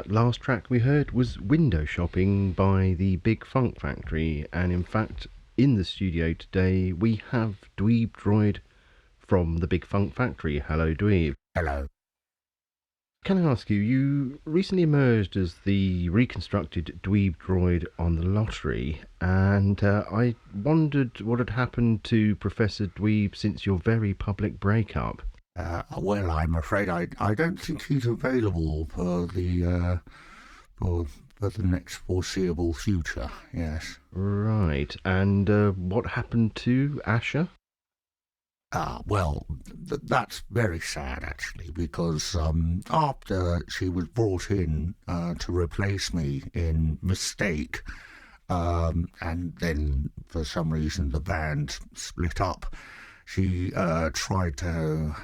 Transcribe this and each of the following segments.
That last track we heard was Window Shopping by the Big Funk Factory, and in fact, in the studio today we have Dweeb Droid from the Big Funk Factory. Hello, Dweeb. Hello. Can I ask you, you recently emerged as the reconstructed Dweeb Droid on the lottery, and I wondered what had happened to Professor Dweeb since your very public breakup. Well, I'm afraid I don't think he's available for the next foreseeable future. Yes. Right, and what happened to Asher? Well, that's very sad actually, because after she was brought in to replace me in mistake, and then for some reason the band split up. She tried to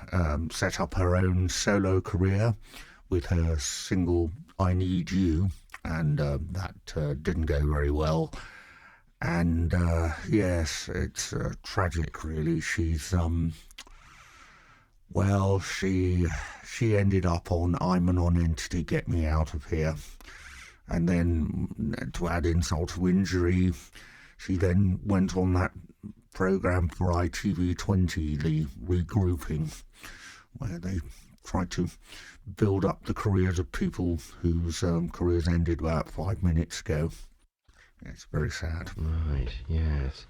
set up her own solo career with her single "I Need You," and that didn't go very well. And yes, it's tragic, really. Well, she ended up on "I'm a Non-Entity, Get Me Out of Here," and then to add insult to injury, she then went on that program for ITV20, the Regrouping, where they tried to build up the careers of people whose careers ended about 5 minutes ago. It's very sad. Right, yes.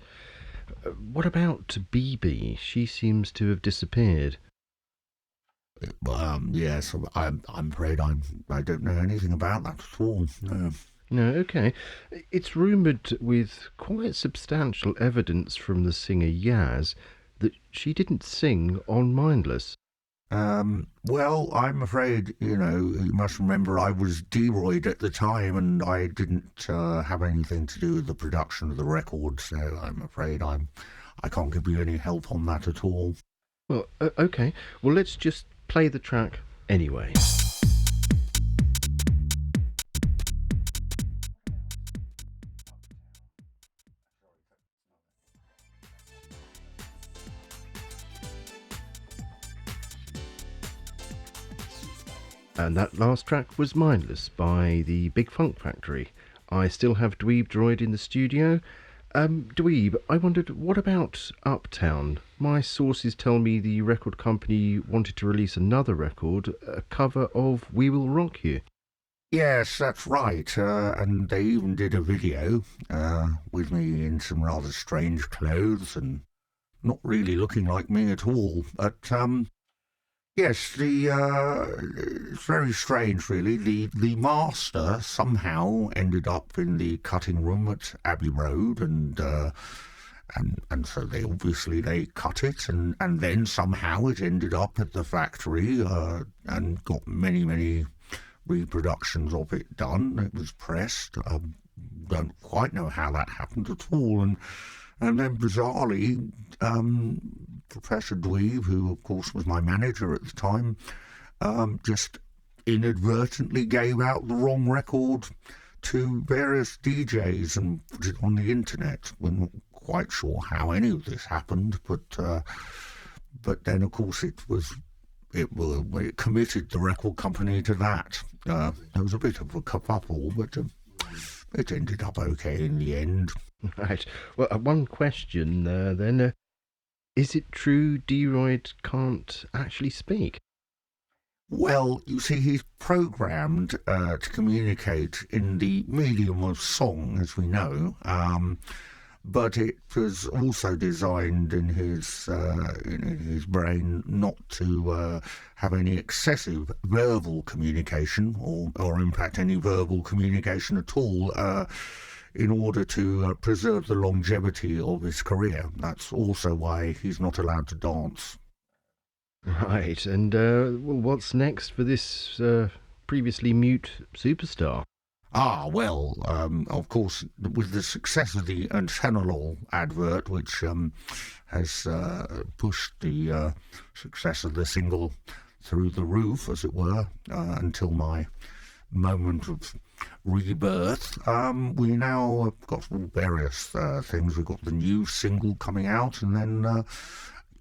What about BB? She seems to have disappeared. Yes, I'm afraid I don't know anything about that at all. No. No, okay. It's rumoured with quite substantial evidence from the singer Yaz that she didn't sing on Mindless. Well, I'm afraid, you must remember I was Deroid at the time and I didn't have anything to do with the production of the record, so I'm afraid I can't give you any help on that at all. Well, okay. Well, let's just play the track anyway. And that last track was Mindless by the Big Funk Factory. I still have Dweeb Droid in the studio. Dweeb, I wondered, what about Uptown? My sources tell me the record company wanted to release another record, a cover of We Will Rock You. Yes, that's right, and they even did a video with me in some rather strange clothes and not really looking like me at all. But yes, it's very strange, really. The master somehow ended up in the cutting room at Abbey Road, and so they cut it, and then somehow it ended up at the factory, and got many reproductions of it done. It was pressed. Don't quite know how that happened at all, and then bizarrely, Professor Dweeb, who of course was my manager at the time, just inadvertently gave out the wrong record to various DJs and put it on the internet. We're not quite sure how any of this happened, but then of course it committed the record company to that. There was a bit of a kerfuffle, but it ended up okay in the end. Right. Well, one question then. Is it true Deroid can't actually speak? Well, you see, he's programmed to communicate in the medium of song, as we know, but it was also designed in his brain not to have any excessive verbal communication, or in fact any verbal communication at all, in order to preserve the longevity of his career. That's also why he's not allowed to dance. Right, and well, what's next for this previously mute superstar? Well, of course, with the success of the Antenolol advert, which has pushed the success of the single through the roof, as it were, until my moment of rebirth, we now have got various things. We've got the new single coming out, and then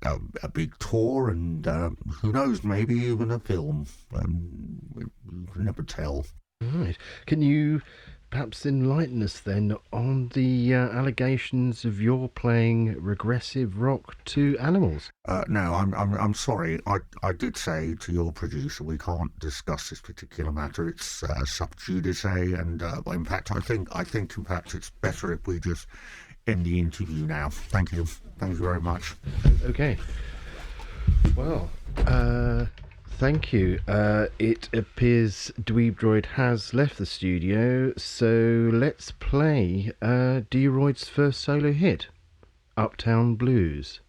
a big tour, and who knows, maybe even a film. You can never tell. Right. Can you perhaps enlighten us then on the allegations of your playing regressive rock to animals? No, I'm sorry. I did say to your producer we can't discuss this particular matter. It's sub judice, and in fact, it's better if we just end the interview now. Thank you. Thank you very much. Okay. Well, thank you. It appears Dweeb Droid has left the studio, so let's play Droid's first solo hit, Uptown Blues.